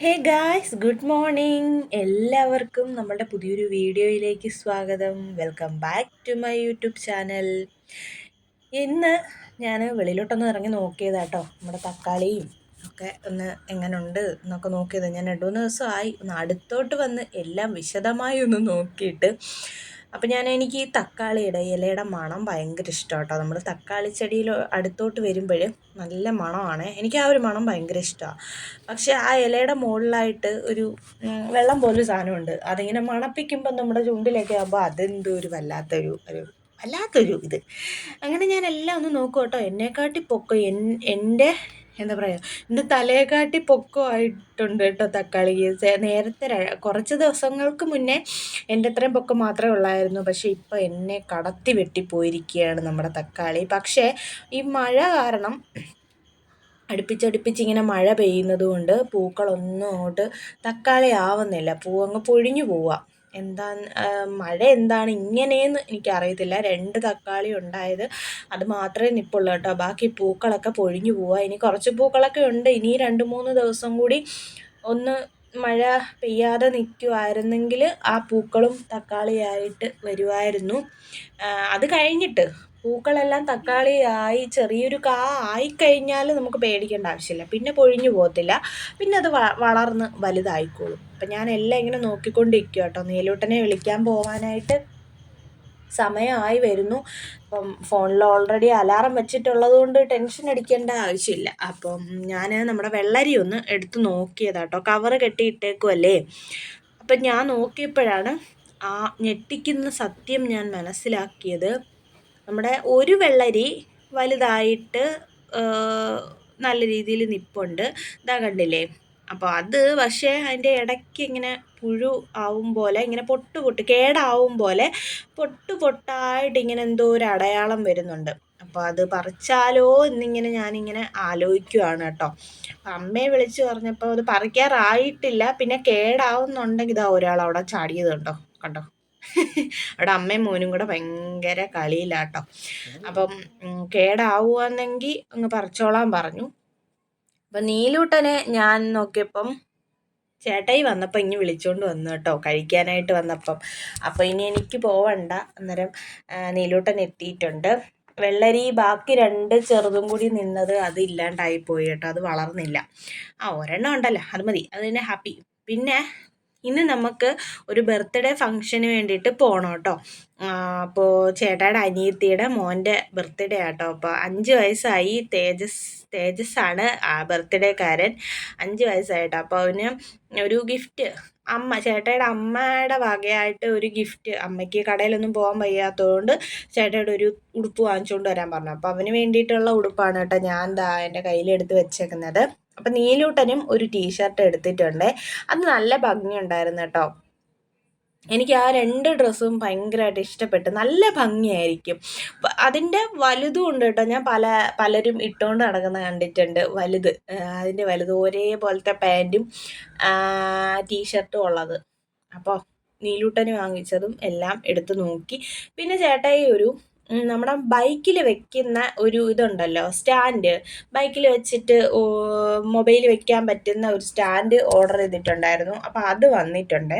Hey guys, good morning. എല്ലാവർക്കും നമ്മുടെ പുതിയൊരു വീഡിയോയിലേക്ക് സ്വാഗതം. Welcome back to my YouTube channel. ഇന്ന് ഞാൻ വെളിയിലോട്ടൊന്ന് ഇറങ്ങി നോക്കിയതാട്ടോ, നമ്മുടെ തക്കാളിയും ഒക്കെ ഒന്ന് എങ്ങനെയുണ്ട് എന്നൊക്കെ നോക്കിയത്. ഞാൻ 2-3 ദിവസമായി ഒന്ന് അടുത്തോട്ട് വന്ന് എല്ലാം വിശദമായി ഒന്ന് നോക്കിയിട്ട്. അപ്പം എനിക്ക് ഈ തക്കാളിയുടെ ഇലയുടെ മണം ഭയങ്കര ഇഷ്ടമാണ് കേട്ടോ. നമ്മൾ തക്കാളി ചെടിയിൽ അടുത്തോട്ട് വരുമ്പോൾ നല്ല മണമാണ്. എനിക്ക് ആ ഒരു മണം ഭയങ്കര ഇഷ്ടമാണ്. പക്ഷേ ആ ഇലയുടെ മുകളിലായിട്ട് ഒരു വെള്ളം പോലൊരു സാധനമുണ്ട്. അതിങ്ങനെ മണപ്പിക്കുമ്പോൾ നമ്മുടെ ചുണ്ടിലൊക്കെ ആകുമ്പോൾ അതെന്തോ ഒരു വല്ലാത്തൊരു ഇത്. അങ്ങനെ ഞാൻ എല്ലാം ഒന്ന് നോക്കും കേട്ടോ. എന്നെക്കാട്ടി പൊക്കം എൻ്റെ എന്താ പറയുക, എൻ്റെ തലയെക്കാട്ടി പൊക്കമായിട്ടുണ്ട് കേട്ടോ തക്കാളി. നേരത്തെ കുറച്ച് ദിവസങ്ങൾക്ക് മുന്നേ എൻ്റെ അത്രയും പൊക്കം മാത്രമേ ഉള്ളായിരുന്നു. പക്ഷേ ഇപ്പോൾ എന്നെ കടത്തി വെട്ടിപ്പോയിരിക്കുകയാണ് നമ്മുടെ തക്കാളി. പക്ഷേ ഈ മഴ കാരണം അടുപ്പിച്ചടുപ്പിച്ച് ഇങ്ങനെ മഴ പെയ്യുന്നത് കൊണ്ട് പൂക്കളൊന്നും അങ്ങോട്ട് തക്കാളി ആവുന്നില്ല. പൂവങ്ങ് പൊഴിഞ്ഞു പോവുക. മഴ എന്താണ് ഇങ്ങനെയെന്ന് എനിക്കറിയത്തില്ല. 2 തക്കാളി ഉണ്ടായത് അത് മാത്രമേ നിൽപ്പുള്ളൂ കേട്ടോ. ബാക്കി പൂക്കളൊക്കെ പൊഴിഞ്ഞു പോവുക. ഇനി കുറച്ച് പൂക്കളൊക്കെ ഉണ്ട്. ഇനി 2-3 ദിവസം കൂടി ഒന്ന് മഴ പെയ്യാതെ നിൽക്കുമായിരുന്നെങ്കിൽ ആ പൂക്കളും തക്കാളിയായിട്ട് വരുമായിരുന്നു. അത് കഴിഞ്ഞിട്ട് പൂക്കളെല്ലാം തക്കാളിയായി ചെറിയൊരു കാ ആയിക്കഴിഞ്ഞാൽ നമുക്ക് പേടിക്കേണ്ട ആവശ്യമില്ല. പിന്നെ പൊഴിഞ്ഞു പോകത്തില്ല. പിന്നെ അത് വളർന്ന് വലുതായിക്കോളും. അപ്പം ഞാൻ എല്ലാം ഇങ്ങനെ നോക്കിക്കൊണ്ടിരിക്കുക കേട്ടോ. നീലൂട്ടനെ വിളിക്കാൻ പോകാനായിട്ട് സമയമായി വരുന്നു. അപ്പം ഫോണിൽ ഓൾറെഡി അലാറം വെച്ചിട്ടുള്ളത് കൊണ്ട് ടെൻഷൻ അടിക്കേണ്ട ആവശ്യമില്ല. അപ്പം ഞാൻ നമ്മുടെ വെള്ളരി ഒന്ന് എടുത്ത് നോക്കിയതാട്ടോ. കവറ് കെട്ടിയിട്ടേക്കുമല്ലേ. അപ്പം ഞാൻ നോക്കിയപ്പോഴാണ് ആ ഞെട്ടിക്കുന്ന സത്യം ഞാൻ മനസ്സിലാക്കിയത്. നമ്മുടെ ഒരു വെള്ളരി വലുതായിട്ട് നല്ല രീതിയിൽ നിൽപ്പുണ്ട്. ഇതാ കണ്ടില്ലേ. അപ്പോൾ അത് പക്ഷേ അതിൻ്റെ ഇടയ്ക്ക് ഇങ്ങനെ പുഴു ആവും പോലെ, ഇങ്ങനെ കേടാവും പോലെ പൊട്ടായിട്ട് ഇങ്ങനെ എന്തോ ഒരു അടയാളം വരുന്നുണ്ട്. അപ്പോൾ അത് പറിച്ചാലോ എന്നിങ്ങനെ ഞാനിങ്ങനെ ആലോചിക്കുവാണ് കേട്ടോ. അമ്മയെ വിളിച്ച് പറഞ്ഞപ്പോൾ അത് പറിക്കാറായിട്ടില്ല. പിന്നെ കേടാവുന്നുണ്ടെങ്കിൽ ഇതാ ഒരാൾ അവിടെ ചാടിയത് കണ്ടോ. അവിടെ അമ്മയും മോനും കൂടെ ഭയങ്കര കളിയിലാട്ടോ. അപ്പം കേടാവുകയെന്നെങ്കിൽ അങ്ങ് പറിച്ചോളാൻ പറഞ്ഞു. അപ്പം നീലൂട്ടനെ ഞാൻ നോക്കിയപ്പം ചേട്ടായി വന്നപ്പോൾ ഇങ്ങ് വിളിച്ചുകൊണ്ട് വന്നു കേട്ടോ, കഴിക്കാനായിട്ട് വന്നപ്പം. അപ്പോൾ ഇനി എനിക്ക് പോവണ്ട. അന്നേരം നീലൂട്ടൻ എത്തിയിട്ടുണ്ട്. വെള്ളരി ബാക്കി 2 ചെറുതും കൂടി നിന്നത് അത് ഇല്ലാണ്ടായിപ്പോയി കേട്ടോ. അത് വളർന്നില്ല. ഒരെണ്ണം ഉണ്ടല്ലോ, അത് മതി, അത് തന്നെ ഹാപ്പി. പിന്നെ ഇന്ന് നമുക്ക് ഒരു ബർത്ത്ഡേ ഫംഗ്ഷന് വേണ്ടിയിട്ട് പോകണം കേട്ടോ. അപ്പോൾ ചേട്ടായുടെ അനിയത്തിയുടെ മോൻ്റെ ബർത്ത്ഡേ ആട്ടോ. അപ്പോൾ 5 വയസ്സായി. തേജസ്സാണ് ബർത്ത്ഡേക്കാരൻ. 5 വയസ്സായിട്ടോ. അപ്പോൾ അവന് ഒരു ഗിഫ്റ്റ് ചേട്ടായുടെ അമ്മയുടെ വകയായിട്ട് ഒരു ഗിഫ്റ്റ്, അമ്മയ്ക്ക് കടയിലൊന്നും പോകാൻ വയ്യാത്തതുകൊണ്ട് ചേട്ടായുടെ ഒരു ഉടുപ്പ് വാങ്ങിച്ചുകൊണ്ട് വരാൻ പറഞ്ഞു. അപ്പോൾ അവന് വേണ്ടിയിട്ടുള്ള ഉടുപ്പാണ് കേട്ടോ ഞാൻ എൻ്റെ കയ്യിലെടുത്ത് വെച്ചേക്കുന്നത്. അപ്പം നീലൂട്ടനും ഒരു ടീഷർട്ട് എടുത്തിട്ടുണ്ട്. അത് നല്ല ഭംഗിയുണ്ടായിരുന്നു കേട്ടോ. എനിക്ക് ആ 2 ഡ്രസ്സും ഭയങ്കരമായിട്ട് ഇഷ്ടപ്പെട്ടു. നല്ല ഭംഗിയായിരിക്കും. അതിൻ്റെ വലുതും ഉണ്ട് കേട്ടോ. ഞാൻ പലരും ഇട്ടുകൊണ്ട് നടക്കുന്ന കണ്ടിട്ടുണ്ട്. അതിൻ്റെ വലുത് ഒരേപോലത്തെ പാൻറ്റും ടീഷർട്ടും ഉള്ളത്. അപ്പോൾ നീലൂട്ടന് വാങ്ങിച്ചതും എല്ലാം എടുത്ത് നോക്കി. പിന്നെ ചേട്ടായി നമ്മുടെ ബൈക്കിൽ വെക്കുന്ന ഒരു ഇതുണ്ടല്ലോ, സ്റ്റാൻഡ്, ബൈക്കിൽ വെച്ചിട്ട് മൊബൈൽ വെക്കാൻ പറ്റുന്ന ഒരു സ്റ്റാൻഡ് ഓർഡർ ചെയ്തിട്ടുണ്ടായിരുന്നു. അപ്പോൾ അത് വന്നിട്ടുണ്ട്.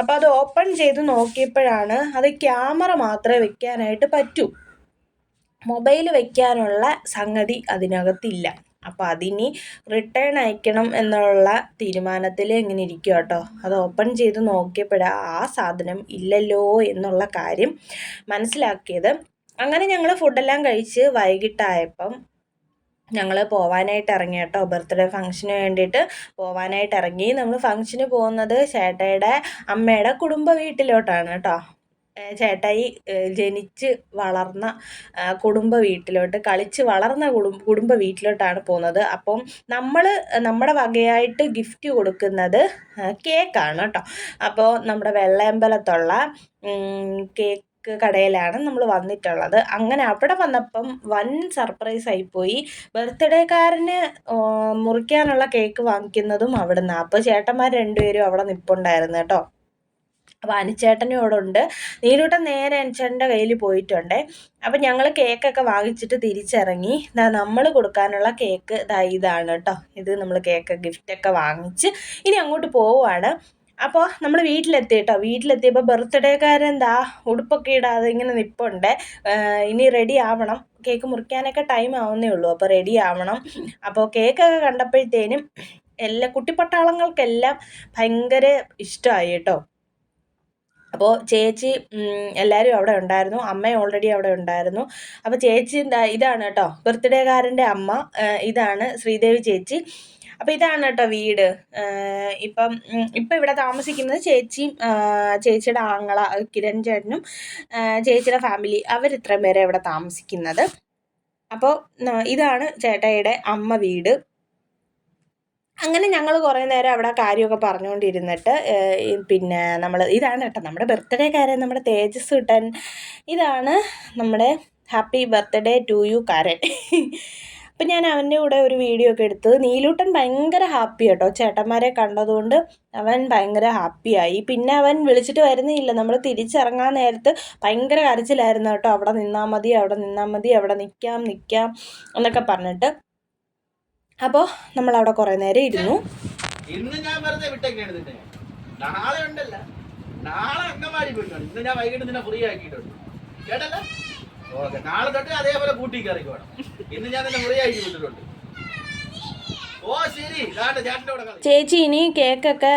അപ്പോൾ അത് ഓപ്പൺ ചെയ്ത് നോക്കിയപ്പോഴാണ് അത് ക്യാമറ മാത്രമേ വെക്കാനായിട്ട് പറ്റൂ, മൊബൈൽ വെക്കാനുള്ള സംഗതി അതിനകത്തില്ല. അപ്പോൾ അതിനി റിട്ടേൺ അയക്കണം എന്നുള്ള തീരുമാനത്തിൽ ഇങ്ങനെ ഇരിക്കുക കേട്ടോ. അത് ഓപ്പൺ ചെയ്ത് നോക്കിയപ്പോഴാണ് ആ സാധനം ഇല്ലല്ലോ എന്നുള്ള കാര്യം മനസ്സിലാക്കിയത്. അങ്ങനെ ഞങ്ങൾ ഫുഡെല്ലാം കഴിച്ച് വൈകിട്ടായപ്പം ഞങ്ങൾ പോവാനായിട്ട് ഇറങ്ങി കേട്ടോ. ബർത്ത്ഡേ ഫംഗ്ഷന് വേണ്ടിയിട്ട് പോവാനായിട്ട് ഇറങ്ങി. നമ്മൾ ഫംഗ്ഷന് പോകുന്നത് ചേട്ടായിയുടെ അമ്മയുടെ കുടുംബ വീട്ടിലോട്ടാണ് കേട്ടോ. ചേട്ടായി ജനിച്ച് വളർന്ന കുടുംബ വീട്ടിലോട്ട്, കളിച്ച് വളർന്ന കുടുംബ വീട്ടിലോട്ടാണ് പോകുന്നത്. അപ്പം നമ്മുടെ വകയായിട്ട് ഗിഫ്റ്റ് കൊടുക്കുന്നത് കേക്കാണ് കേട്ടോ. അപ്പോൾ നമ്മുടെ വെള്ളയമ്പലത്തുള്ള കേക്ക് കടയിലാണ് നമ്മൾ വന്നിട്ടുള്ളത്. അങ്ങനെ അവിടെ വന്നപ്പം വൻ സർപ്രൈസ് ആയിപ്പോയി. ബർത്ത്ഡേക്കാരന് മുറിക്കാനുള്ള കേക്ക് വാങ്ങിക്കുന്നതും അവിടെ നിന്നാണ്. അപ്പോൾ ചേട്ടന്മാർ 2 പേരും അവിടെ നിൽപ്പുണ്ടായിരുന്നു കേട്ടോ. അപ്പോൾ അനുചേട്ടനും അവിടെ ഉണ്ട്. നീലൂട്ടൻ നേരെ അനുചേട്ടൻ്റെ കയ്യിൽ പോയിട്ടുണ്ട്. അപ്പം ഞങ്ങൾ കേക്കൊക്കെ വാങ്ങിച്ചിട്ട് തിരിച്ചിറങ്ങി. നമ്മൾ കൊടുക്കാനുള്ള കേക്ക് ഇതാണ് കേട്ടോ. ഇത് നമ്മൾ കേക്ക് ഗിഫ്റ്റൊക്കെ വാങ്ങിച്ച് ഇനി അങ്ങോട്ട് പോവുകയാണ്. അപ്പോൾ നമ്മൾ വീട്ടിലെത്തി കേട്ടോ. വീട്ടിലെത്തിയപ്പോൾ ബർത്ത്ഡേക്കാരൻ ഉടുപ്പൊക്കെ ഇടാതെ ഇങ്ങനെ നിൽപ്പുണ്ട്. ഇനി റെഡി ആവണം. കേക്ക് മുറിക്കാനൊക്കെ ടൈം ആവുന്നേ ഉള്ളൂ. അപ്പോൾ റെഡി ആവണം. അപ്പോൾ കേക്കൊക്കെ കണ്ടപ്പോഴത്തേനും കുട്ടിപ്പട്ടാളങ്ങൾക്കെല്ലാം ഭയങ്കര ഇഷ്ടമായി കേട്ടോ. അപ്പോൾ ചേച്ചി എല്ലാവരും അവിടെ ഉണ്ടായിരുന്നു. അമ്മ ഓൾറെഡി അവിടെ ഉണ്ടായിരുന്നു. അപ്പോൾ ചേച്ചി ഇതാണ് കേട്ടോ ബർത്ത്ഡേക്കാരൻ്റെ അമ്മ. ഇതാണ് ശ്രീദേവി ചേച്ചി. അപ്പോൾ ഇതാണ് കേട്ടോ വീട്. ഇപ്പം ഇവിടെ താമസിക്കുന്നത് ചേച്ചിയും ചേച്ചിയുടെ ആങ്ങള കിരൺ ചേട്ടനും ചേച്ചിയുടെ ഫാമിലി അവരിത്രയും പേരെ ഇവിടെ താമസിക്കുന്നത്. അപ്പോൾ ഇതാണ് ചേട്ടായിയുടെ അമ്മ വീട്. അങ്ങനെ ഞങ്ങൾ കുറേ നേരം അവിടെ കാര്യമൊക്കെ പറഞ്ഞുകൊണ്ടിരുന്നിട്ട് പിന്നെ ഇതാണ് കേട്ടോ നമ്മുടെ ബർത്ത്ഡേക്കാരൻ, നമ്മുടെ തേജസ് കിട്ടാൻ. ഇതാണ് നമ്മുടെ ഹാപ്പി ബർത്ത്ഡേ ടു യു കാരൻ. അപ്പം ഞാൻ അവൻ്റെ കൂടെ ഒരു വീഡിയോ ഒക്കെ എടുത്ത്. നീലൂട്ടൻ ഭയങ്കര ഹാപ്പി കേട്ടോ. ചേട്ടന്മാരെ കണ്ടതുകൊണ്ട് അവൻ ഭയങ്കര ഹാപ്പിയായി. പിന്നെ അവൻ വിളിച്ചിട്ട് വരുന്നില്ല. നമ്മൾ തിരിച്ചിറങ്ങാൻ നേരത്ത് ഭയങ്കര കരച്ചിലായിരുന്നു കേട്ടോ. അവിടെ നിന്നാൽ മതി, അവിടെ നിന്നാൽ മതി, അവിടെ നിൽക്കാം എന്നൊക്കെ പറഞ്ഞിട്ട്. അപ്പോൾ നമ്മളവിടെ കുറേ നേരം ഇരുന്നു. ഇന്ന് ഞാൻ വെറുതെ വിട്ടേക്കാണ്. നാളെ ഉണ്ടല്ല, നാളെ അങ്കമാടി പോയിട്ടുണ്ട്. ഇന്ന് ഞാൻ വൈകിട്ട് നിന്നെ ഫ്രീ ആക്കിയിട്ടുണ്ട്, കേട്ടല്ലോ. ഓക്കെ, നാളെ തൊട്ട് അതേപോലെ കൂട്ടി കയറിക്ക് വേണം. ഇന്ന് ഞാൻ നിന്നെ ഫ്രീ ആക്കി വിട്ടിട്ടുണ്ട്. ഓ ശരി. ചേച്ചി ഇനി കേക്കൊക്കെ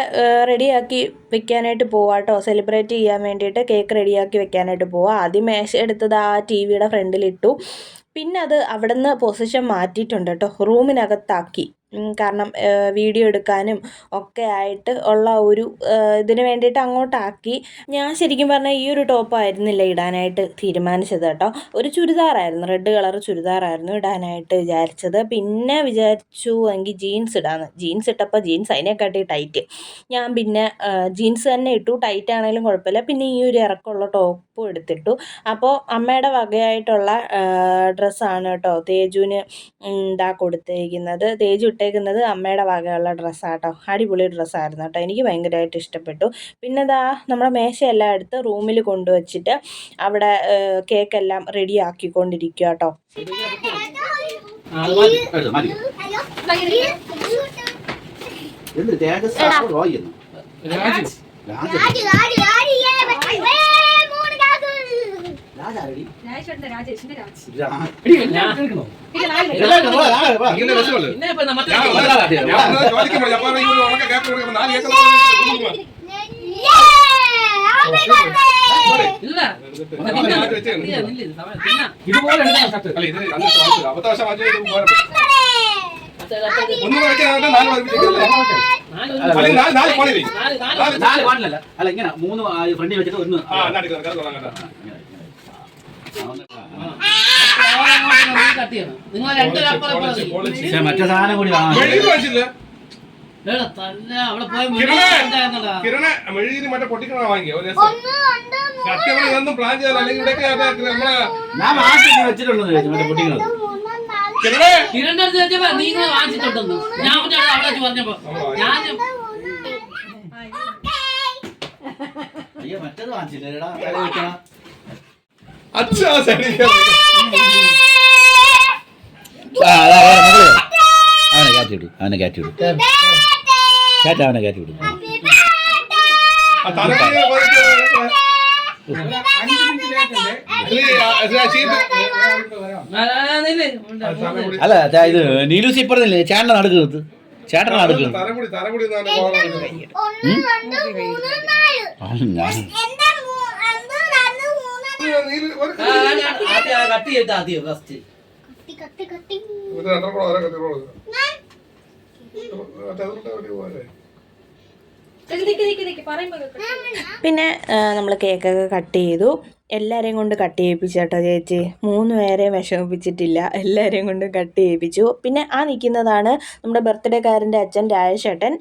റെഡിയാക്കി വെക്കാനായിട്ട് പോവാട്ടോ. സെലിബ്രേറ്റ് ചെയ്യാൻ വേണ്ടിയിട്ട് കേക്ക് റെഡിയാക്കി വെക്കാനായിട്ട് പോവാം. ആദ്യം മേശ എടുത്തത് ആ TV-യുടെ ഫ്രണ്ടിലിട്ടു. പിന്നെ അത് അവിടെ നിന്ന് പൊസിഷൻ മാറ്റിയിട്ടുണ്ട് കേട്ടോ, റൂമിനകത്താക്കി. കാരണം വീഡിയോ എടുക്കാനും ഒക്കെ ആയിട്ട് ഉള്ള ഒരു ഇതിന് വേണ്ടിയിട്ട് അങ്ങോട്ടാക്കി. ഞാൻ ശരിക്കും പറഞ്ഞാൽ ഈ ഒരു ടോപ്പായിരുന്നില്ല ഇടാനായിട്ട് തീരുമാനിച്ചത് കേട്ടോ. ഒരു ചുരിദാറായിരുന്നു, റെഡ് കളർ ചുരിദാറായിരുന്നു ഇടാനായിട്ട് വിചാരിച്ചത്. പിന്നെ വിചാരിച്ചു എങ്കിൽ ജീൻസ് ഇടാമെന്ന്. ജീൻസ് ഇട്ടപ്പോൾ ജീൻസ് അതിനെക്കാട്ടി ടൈറ്റ്. ഞാൻ പിന്നെ ജീൻസ് തന്നെ ഇട്ടു. ടൈറ്റ് ആണെങ്കിലും കുഴപ്പമില്ല. പിന്നെ ഈ ഒരു ഇറക്കമുള്ള ടോപ്പും എടുത്തിട്ടു. അപ്പോൾ അമ്മയുടെ വകയായിട്ടുള്ള ഡ്രസ്സാണ് കേട്ടോ തേജുവിന് കൊടുത്തിരിക്കുന്നത്. തേജു ഇട്ടേക്കുന്നത് അമ്മയുടെ വകയുള്ള ഡ്രസ്സാട്ടോ. അടിപൊളി ഡ്രസ്സായിരുന്നു കേട്ടോ. എനിക്ക് ഭയങ്കരമായിട്ട് ഇഷ്ടപ്പെട്ടു. പിന്നെ നമ്മുടെ മേശയെല്ലാം എടുത്ത് റൂമിൽ കൊണ്ടുവച്ചിട്ട് അവിടെ കേക്കെല്ലാം റെഡി ആക്കിക്കൊണ്ടിരിക്കുക കേട്ടോ. അല്ല ഇങ്ങനെ 3 ഫ്രണ്ടിൽ വെച്ചിട്ട് ഒന്ന് മറ്റേ സാധനം കൂടി പ്ലാൻ വെച്ചിട്ടുള്ളത് മറ്റേത് വാങ്ങിച്ചില്ലേടാ. അച്ഛാ അവനെ കയറ്റി വിടും. അവനെ കയറ്റി വിടും. അല്ല ഇത് നീലൂസ് ഇപ്പറഞ്ഞില്ലേ ചേട്ടനെ നടക്കുന്നത്. ചേട്ടനെ നടക്കുന്നത് പിന്നെ നമ്മൾ കേക്കൊക്കെ കട്ട് ചെയ്തു. എല്ലാവരെയും കൊണ്ട് കട്ട് ചെയ്യിപ്പിച്ചു കേട്ടോ ചേച്ചി. 3 പേരെയും വിഷമിപ്പിച്ചിട്ടില്ല, എല്ലാവരെയും കൊണ്ട് കട്ട് ചെയ്യിപ്പിച്ചു. പിന്നെ ആ നിൽക്കുന്നതാണ് നമ്മുടെ ബർത്ത്ഡേക്കാരൻ്റെ അച്ഛൻ രാജേഷേട്ടൻ.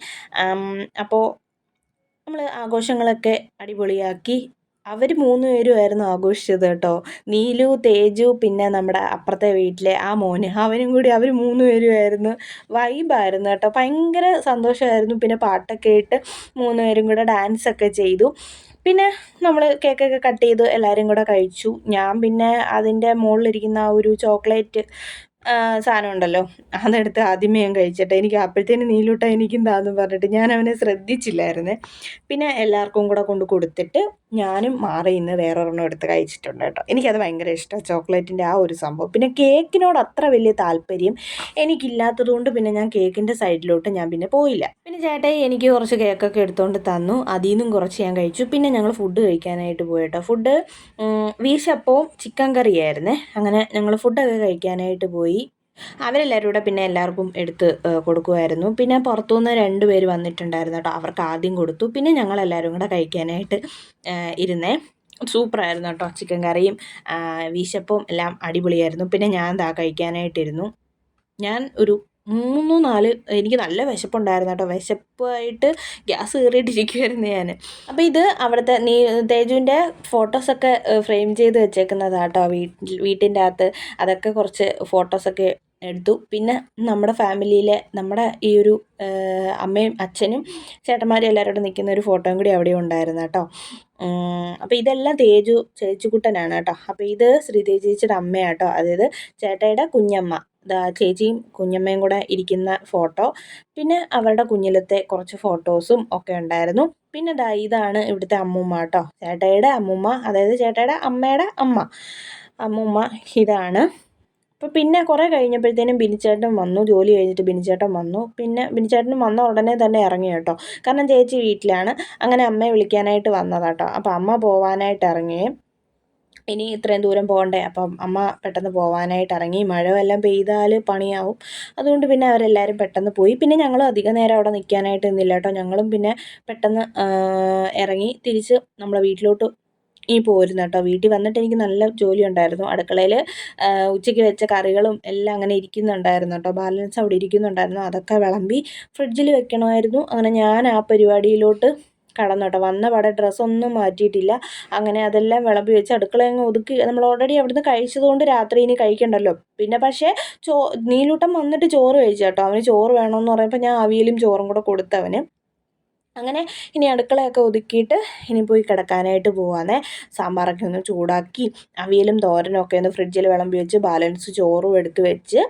അപ്പോൾ നമ്മൾ ആഘോഷങ്ങളൊക്കെ അടിപൊളിയാക്കി അവർ 3 പേരുമായിരുന്നു ആഘോഷിച്ചത് കേട്ടോ. നീലു, തേജു, പിന്നെ നമ്മുടെ അപ്പുറത്തെ വീട്ടിലെ ആ മോന് അവനും കൂടി അവർ 3 പേരുമായിരുന്നു. വൈബായിരുന്നു കേട്ടോ. ഭയങ്കര സന്തോഷമായിരുന്നു. പിന്നെ പാട്ടൊക്കെ ഇട്ട് 3 പേരും കൂടെ ഡാൻസൊക്കെ ചെയ്തു. പിന്നെ നമ്മൾ കേക്കൊക്കെ കട്ട് ചെയ്ത് എല്ലാവരും കൂടെ കഴിച്ചു. ഞാൻ പിന്നെ അതിൻ്റെ മുകളിലിരിക്കുന്ന ആ ഒരു ചോക്ലേറ്റ് സാധനം ഉണ്ടല്ലോ, അതെടുത്ത് ആദ്യമേ ഞാൻ കഴിച്ചിട്ട് എനിക്ക് അപ്പോഴത്തേന് നീലൂട്ട എനിക്കും താന്നും പറഞ്ഞിട്ട് ഞാൻ അവനെ ശ്രദ്ധിച്ചില്ലായിരുന്നേ. പിന്നെ എല്ലാവർക്കും കൂടെ കൊണ്ട് കൊടുത്തിട്ട് ഞാനും മാറി നിന്ന് വേറൊരെണ്ണം എടുത്ത് കഴിച്ചിട്ടുണ്ട് കേട്ടോ. എനിക്കത് ഭയങ്കര ഇഷ്ടമാണ് ചോക്ലേറ്റിൻ്റെ ആ ഒരു സംഭവം. പിന്നെ കേക്കിനോട് അത്ര വലിയ താല്പര്യം എനിക്കില്ലാത്തതുകൊണ്ട് പിന്നെ ഞാൻ കേക്കിൻ്റെ സൈഡിലോട്ട് ഞാൻ പിന്നെ പോയില്ല. പിന്നെ ചേട്ടായി എനിക്ക് കുറച്ച് കേക്കൊക്കെ എടുത്തുകൊണ്ട് തന്നു. അതിൽ നിന്നും കുറച്ച് ഞാൻ കഴിച്ചു. പിന്നെ ഞങ്ങൾ ഫുഡ് കഴിക്കാനായിട്ട് പോയി കേട്ടോ. ഫുഡ് വീശപ്പവും ചിക്കൻ കറിയായിരുന്നേ. അങ്ങനെ ഞങ്ങൾ ഫുഡൊക്കെ കഴിക്കാനായിട്ട് പോയി. അവരെല്ലാവരും കൂടെ പിന്നെ എല്ലാവർക്കും എടുത്ത് കൊടുക്കുമായിരുന്നു. പിന്നെ പുറത്തുനിന്ന് 2 പേര് വന്നിട്ടുണ്ടായിരുന്നു കേട്ടോ. അവർക്ക് ആദ്യം കൊടുത്തു. പിന്നെ ഞങ്ങളെല്ലാവരും കൂടെ കഴിക്കാനായിട്ട് ഇരുന്നേ. സൂപ്പറായിരുന്നു കേട്ടോ. ചിക്കൻ കറിയും വീശപ്പവും എല്ലാം അടിപൊളിയായിരുന്നു. പിന്നെ ഞാൻ ദാ കഴിക്കാനായിട്ടിരുന്നു. ഞാൻ ഒരു 3, 4 എനിക്ക് നല്ല വിശപ്പുണ്ടായിരുന്നു കേട്ടോ. വിശപ്പായിട്ട് ഗ്യാസ് കയറിയിട്ടിരിക്കുമായിരുന്നു ഞാൻ. അപ്പോൾ ഇത് അവിടുത്തെ തേജുവിൻ്റെ ഫോട്ടോസൊക്കെ ഫ്രെയിം ചെയ്ത് വെച്ചേക്കുന്നതാണ് കേട്ടോ. വീട്ടിൻ്റെ അകത്ത് അതൊക്കെ കുറച്ച് ഫോട്ടോസൊക്കെ എടുത്തു. പിന്നെ നമ്മുടെ ഫാമിലിയിലെ നമ്മുടെ ഈ ഒരു അമ്മയും അച്ഛനും ചേട്ടന്മാരും എല്ലാവരും കൂടെ നിൽക്കുന്ന ഒരു ഫോട്ടോയും കൂടി അവിടെ ഉണ്ടായിരുന്നു കേട്ടോ. അപ്പോൾ ഇതെല്ലാം തേജു ചേച്ചിക്കുട്ടനാണ് കേട്ടോ. അപ്പോൾ ഇത് ശ്രീദേവി ചേച്ചിയുടെ അമ്മയാട്ടോ, അതായത് ചേട്ടയുടെ കുഞ്ഞമ്മ. ചേച്ചിയും കുഞ്ഞമ്മയും കൂടെ ഇരിക്കുന്ന ഫോട്ടോ. പിന്നെ അവരുടെ കുഞ്ഞിലത്തെ കുറച്ച് ഫോട്ടോസും ഒക്കെ ഉണ്ടായിരുന്നു. പിന്നെ ഇതാണ് ഇവിടുത്തെ അമ്മൂമ്മ കേട്ടോ, ചേട്ടയുടെ അമ്മൂമ്മ, അതായത് ചേട്ടയുടെ അമ്മയുടെ അമ്മ അമ്മൂമ്മ ഇതാണ്. അപ്പോൾ പിന്നെ കുറേ കഴിഞ്ഞപ്പോഴത്തേനും ബിനിച്ചേട്ടൻ വന്നു. ജോലി കഴിഞ്ഞിട്ട് ബിനിച്ചേട്ടൻ വന്നു. പിന്നെ ബിനിച്ചേട്ടനും വന്ന ഉടനെ തന്നെ ഇറങ്ങി കേട്ടോ. കാരണം ചേച്ചി വീട്ടിലാണ്. അങ്ങനെ അമ്മയെ വിളിക്കാനായിട്ട് വന്നതാട്ടോ. അപ്പോൾ അമ്മ പോവാനായിട്ട് ഇറങ്ങി. ഇനി ഇത്രയും ദൂരം പോകണ്ടേ, അപ്പം അമ്മ പെട്ടെന്ന് പോവാനായിട്ട് ഇറങ്ങി. മഴ വല്ലതും പെയ്താൽ പണിയാവും. അതുകൊണ്ട് പിന്നെ അവരെല്ലാവരും പെട്ടെന്ന് പോയി. പിന്നെ ഞങ്ങളും അധികം നേരം അവിടെ നിൽക്കാനായിട്ട് നിന്നില്ല കേട്ടോ. ഞങ്ങളും പിന്നെ പെട്ടെന്ന് ഇറങ്ങി തിരിച്ച് നമ്മളെ വീട്ടിലോട്ട് പോരുന്നു കേട്ടോ. വീട്ടിൽ വന്നിട്ട് എനിക്ക് നല്ല ജോലി ഉണ്ടായിരുന്നു. അടുക്കളയിൽ ഉച്ചയ്ക്ക് വെച്ച കറികളും എല്ലാം അങ്ങനെ ഇരിക്കുന്നുണ്ടായിരുന്നു കേട്ടോ. ബാലൻസ് അവിടെ ഇരിക്കുന്നുണ്ടായിരുന്നു. അതൊക്കെ വിളമ്പി ഫ്രിഡ്ജിൽ വെക്കണമായിരുന്നു. അങ്ങനെ ഞാൻ ആ പരിപാടിയിലോട്ട് കടന്നു കേട്ടോ. വന്ന പാടെ ഡ്രസ്സൊന്നും മാറ്റിയിട്ടില്ല. അങ്ങനെ അതെല്ലാം വിളമ്പി വെച്ച് അടുക്കളയങ്ങ് ഒതുക്കി. നമ്മൾ ഓൾറെഡി അവിടുന്ന് കഴിച്ചതുകൊണ്ട് രാത്രി ഇനി കഴിക്കണ്ടല്ലോ. പിന്നെ പക്ഷേ നീലൂട്ടം വന്നിട്ട് ചോറ് കഴിച്ചു കേട്ടോ. അവന് ചോറ് വേണമെന്ന് പറയുമ്പോൾ ഞാൻ അവിയലും ചോറും കൂടെ കൊടുത്തവന്. അങ്ങനെ ഇനി അടുക്കളയൊക്കെ ഒതുക്കിയിട്ട് ഇനി പോയി കിടക്കാനായിട്ട് പോവാന്നേ. സാമ്പാറൊക്കെ ഒന്ന് ചൂടാക്കി അവിയലും തോരനും ഒക്കെ ഒന്ന് ഫ്രിഡ്ജിൽ വിളമ്പി വെച്ച് ബാലൻസ് ചോറും എടുത്ത് വെച്ച്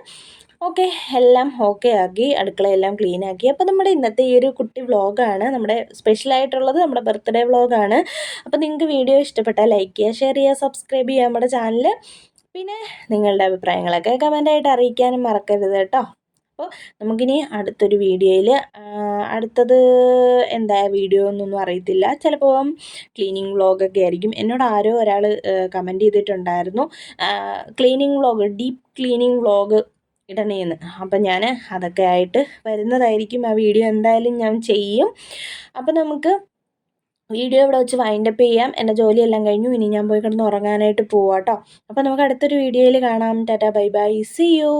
ഓക്കെ എല്ലാം ഓക്കെ ആക്കി അടുക്കളയെല്ലാം ക്ലീൻ ആക്കി. അപ്പോൾ നമ്മുടെ ഇന്നത്തെ ഈ ഒരു കുട്ടി വ്ളോഗാണ്, നമ്മുടെ സ്പെഷ്യലായിട്ടുള്ളത് നമ്മുടെ ബർത്ത്ഡേ വ്ളോഗാണ്. അപ്പോൾ നിങ്ങൾക്ക് വീഡിയോ ഇഷ്ടപ്പെട്ടാൽ ലൈക്ക് ചെയ്യുക, ഷെയർ ചെയ്യുക, സബ്സ്ക്രൈബ് ചെയ്യുക നമ്മുടെ ചാനൽ. പിന്നെ നിങ്ങളുടെ അഭിപ്രായങ്ങളൊക്കെ കമൻ്റായിട്ട് അറിയിക്കാനും മറക്കരുത് കേട്ടോ. അപ്പോൾ നമുക്കിനി അടുത്തൊരു വീഡിയോയിൽ അടുത്തത് എന്താ വീഡിയോ എന്നൊന്നും അറിയത്തില്ല. ചിലപ്പോൾ ക്ലീനിങ് വ്ളോഗൊക്കെ ആയിരിക്കും. എന്നോട് ആരോ ഒരാൾ കമൻറ്റ് ചെയ്തിട്ടുണ്ടായിരുന്നു cleaning vlog, deep cleaning vlog ഇടണേന്ന്. അപ്പം ഞാൻ അതൊക്കെ ആയിട്ട് വരുന്നതായിരിക്കും. ആ വീഡിയോ എന്തായാലും ഞാൻ ചെയ്യും. അപ്പം നമുക്ക് വീഡിയോ ഇവിടെ വെച്ച് വൈൻഡപ്പ് ചെയ്യാം. എൻ്റെ ജോലിയെല്ലാം കഴിഞ്ഞു. ഇനി ഞാൻ പോയി കിടന്ന് ഉറങ്ങാനായിട്ട് പോവാം കേട്ടോ. അപ്പോൾ നമുക്ക് അടുത്തൊരു വീഡിയോയിൽ കാണാം. Tata bye bye, see U.